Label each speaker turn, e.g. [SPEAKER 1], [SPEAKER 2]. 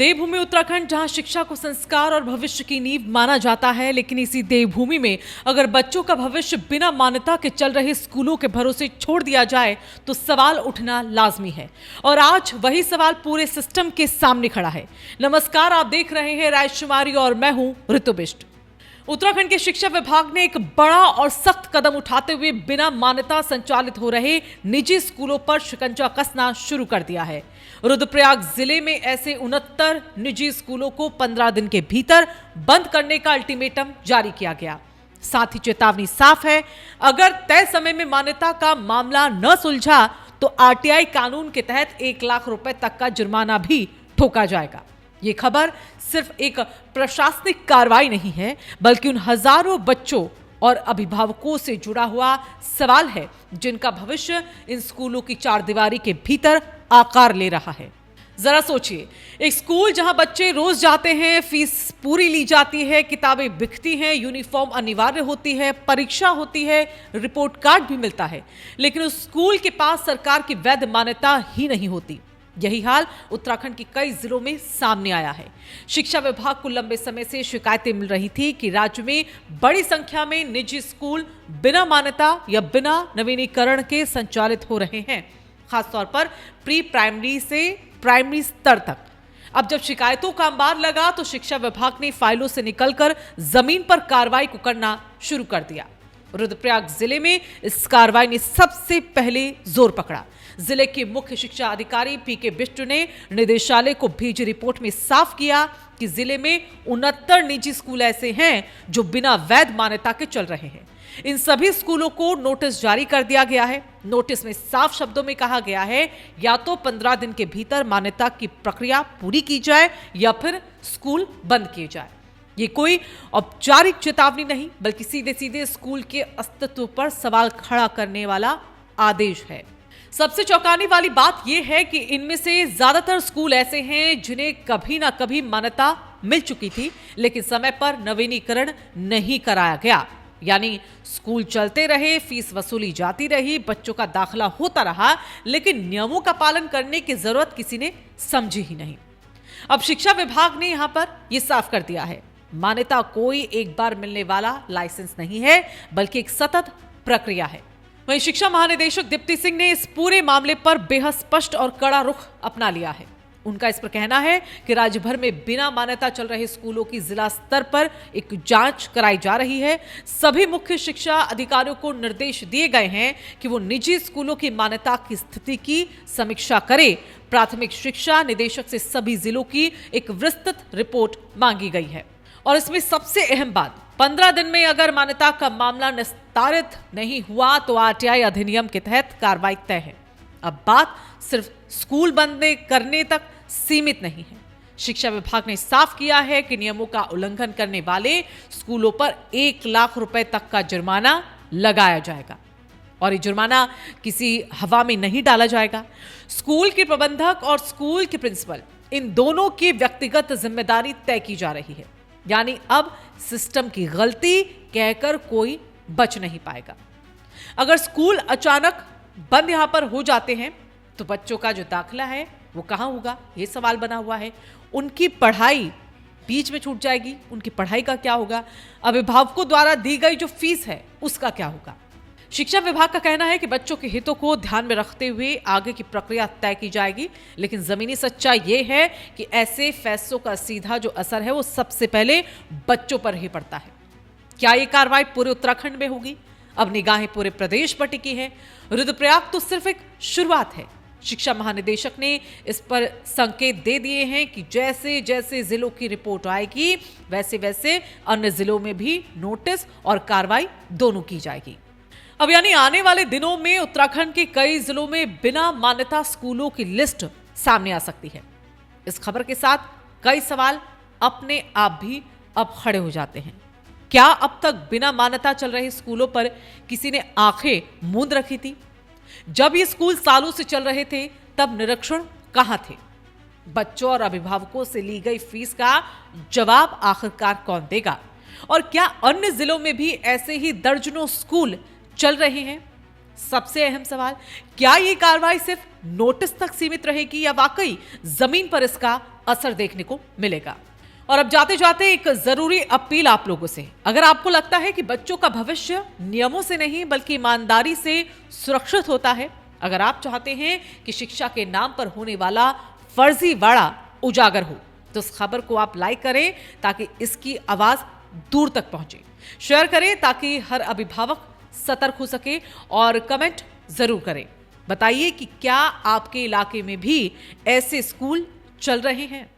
[SPEAKER 1] देवभूमि उत्तराखंड जहां शिक्षा को संस्कार और भविष्य की नींव माना जाता है, लेकिन इसी देवभूमि में अगर बच्चों का भविष्य बिना मान्यता के चल रहे स्कूलों के भरोसे छोड़ दिया जाए तो सवाल उठना लाजमी है। और आज वही सवाल पूरे सिस्टम के सामने खड़ा है। नमस्कार, आप देख रहे हैं राजकुमारी और मैं हूं ऋतु बिष्ट। उत्तराखंड के शिक्षा विभाग ने एक बड़ा और सख्त कदम उठाते हुए बिना मान्यता संचालित हो रहे निजी स्कूलों पर शिकंजा कसना शुरू कर दिया है। रुद्रप्रयाग जिले में ऐसे 69 निजी स्कूलों को 15 दिन के भीतर बंद करने का अल्टीमेटम जारी किया गया। साथ ही चेतावनी साफ है, अगर तय समय में मान्यता का मामला न सुलझा तो आरटीआई कानून के तहत 1 लाख रुपए तक का जुर्माना भी ठोका जाएगा। ये खबर सिर्फ एक प्रशासनिक कार्रवाई नहीं है, बल्कि उन हजारों बच्चों और अभिभावकों से जुड़ा हुआ सवाल है जिनका भविष्य इन स्कूलों की चारदीवारी के भीतर आकार ले रहा है। जरा सोचिए, एक स्कूल जहां बच्चे रोज जाते हैं, फीस पूरी ली जाती है, किताबें बिकती हैं, यूनिफॉर्म अनिवार्य होती है, परीक्षा होती है, रिपोर्ट कार्ड भी मिलता है, लेकिन उस स्कूल के पास सरकार की वैध मान्यता ही नहीं होती। यही हाल उत्तराखंड के कई जिलों में सामने आया है। शिक्षा विभाग को लंबे समय से शिकायतें मिल रही थी कि राज्य में बड़ी संख्या में निजी स्कूल बिना मान्यता या बिना नवीनीकरण के संचालित हो रहे हैं, खासतौर पर प्री प्राइमरी से प्राइमरी स्तर तक। अब जब शिकायतों का अंबार लगा तो शिक्षा विभाग ने फाइलों से निकलकर जमीन पर कार्रवाई को करना शुरू कर दिया। रुद्रप्रयाग जिले में इस कार्रवाई ने सबसे पहले जोर पकड़ा। जिले के मुख्य शिक्षा अधिकारी पीके बिष्ट ने निदेशालय को भेजी रिपोर्ट में साफ किया कि जिले में 69 निजी स्कूल ऐसे हैं जो बिना वैध मान्यता के चल रहे हैं। इन सभी स्कूलों को नोटिस जारी कर दिया गया है। नोटिस में साफ शब्दों में कहा गया है, या तो 15 दिन के भीतर मान्यता की प्रक्रिया पूरी की जाए या फिर स्कूल बंद किए जाए। ये कोई औपचारिक चेतावनी नहीं, बल्कि सीधे सीधे स्कूल के अस्तित्व पर सवाल खड़ा करने वाला आदेश है। सबसे चौंकाने वाली बात यह है कि इनमें से ज्यादातर स्कूल ऐसे हैं जिन्हें कभी ना कभी मान्यता मिल चुकी थी, लेकिन समय पर नवीनीकरण नहीं कराया गया। यानी स्कूल चलते रहे, फीस वसूली जाती रही, बच्चों का दाखिला होता रहा, लेकिन नियमों का पालन करने की जरूरत किसी ने समझी ही नहीं। अब शिक्षा विभाग ने यहां पर यह साफ कर दिया है, मान्यता कोई एक बार मिलने वाला लाइसेंस नहीं है, बल्कि एक सतत प्रक्रिया है। वहीं शिक्षा महानिदेशक दीप्ति सिंह ने इस पूरे मामले पर बेहद स्पष्ट और कड़ा रुख अपना लिया है। उनका इस पर कहना है कि राज्य भर में बिना मान्यता चल रहे स्कूलों की जिला स्तर पर एक जांच कराई जा रही है। सभी मुख्य शिक्षा अधिकारियों को निर्देश दिए गए हैं कि वो निजी स्कूलों की मान्यता की स्थिति की समीक्षा करें। प्राथमिक शिक्षा निदेशक से सभी जिलों की एक विस्तृत रिपोर्ट मांगी गई है। और इसमें सबसे अहम बात, 15 दिन में अगर मान्यता का मामला निस्तारित नहीं हुआ तो आरटीआई अधिनियम के तहत कार्रवाई तय है। अब बात सिर्फ स्कूल बंद करने तक सीमित नहीं है। शिक्षा विभाग ने साफ किया है कि नियमों का उल्लंघन करने वाले स्कूलों पर 1 लाख रुपए तक का जुर्माना लगाया जाएगा। और ये जुर्माना किसी हवा में नहीं डाला जाएगा। स्कूल के प्रबंधक और स्कूल के प्रिंसिपल, इन दोनों की व्यक्तिगत जिम्मेदारी तय की जा रही है। यानी अब सिस्टम की गलती कहकर कोई बच नहीं पाएगा। अगर स्कूल अचानक बंद यहां पर हो जाते हैं तो बच्चों का जो दाखिला है वो कहां होगा, ये सवाल बना हुआ है। उनकी पढ़ाई बीच में छूट जाएगी, उनकी पढ़ाई का क्या होगा? अभिभावकों द्वारा दी गई जो फीस है उसका क्या होगा? शिक्षा विभाग का कहना है कि बच्चों के हितों को ध्यान में रखते हुए आगे की प्रक्रिया तय की जाएगी, लेकिन जमीनी सच्चाई ये है कि ऐसे फैसलों का सीधा जो असर है वो सबसे पहले बच्चों पर ही पड़ता है। क्या ये कार्रवाई पूरे उत्तराखंड में होगी? अब निगाहें पूरे प्रदेश पर टिकी हैं। रुद्रप्रयाग तो सिर्फ एक शुरुआत है। शिक्षा महानिदेशक ने इस पर संकेत दे दिए हैं कि जैसे जैसे जिलों की रिपोर्ट आएगी वैसे वैसे अन्य जिलों में भी नोटिस और कार्रवाई दोनों की जाएगी। अब यानी आने वाले दिनों में उत्तराखंड के कई जिलों में बिना मान्यता स्कूलों की लिस्ट सामने आ सकती है। इस खबर के साथ कई सवाल अपने आप भी अब खड़े हो जाते हैं। क्या अब तक बिना मान्यता चल रहे स्कूलों पर किसी ने आंखें मूंद रखी थी? जब ये स्कूल सालों से चल रहे थे तब निरीक्षण कहां थे? बच्चों और अभिभावकों से ली गई फीस का जवाब आखिरकार कौन देगा? और क्या अन्य जिलों में भी ऐसे ही दर्जनों स्कूल चल रहे हैं? सबसे अहम सवाल, क्या ये कार्रवाई सिर्फ नोटिस तक सीमित रहेगी या वाकई जमीन पर इसका असर देखने को मिलेगा? और अब जाते जाते एक जरूरी अपील आप लोगों से, अगर आपको लगता है कि बच्चों का भविष्य नियमों से नहीं बल्कि ईमानदारी से सुरक्षित होता है, अगर आप चाहते हैं कि शिक्षा के नाम पर होने वाला फर्जीवाड़ा उजागर हो, तो इस खबर को आप लाइक करें ताकि इसकी आवाज दूर तक पहुंचे। शेयर करें ताकि हर अभिभावक सतर्क हो सके और कमेंट जरूर करें। बताइए कि क्या आपके इलाके में भी ऐसे स्कूल चल रहे हैं।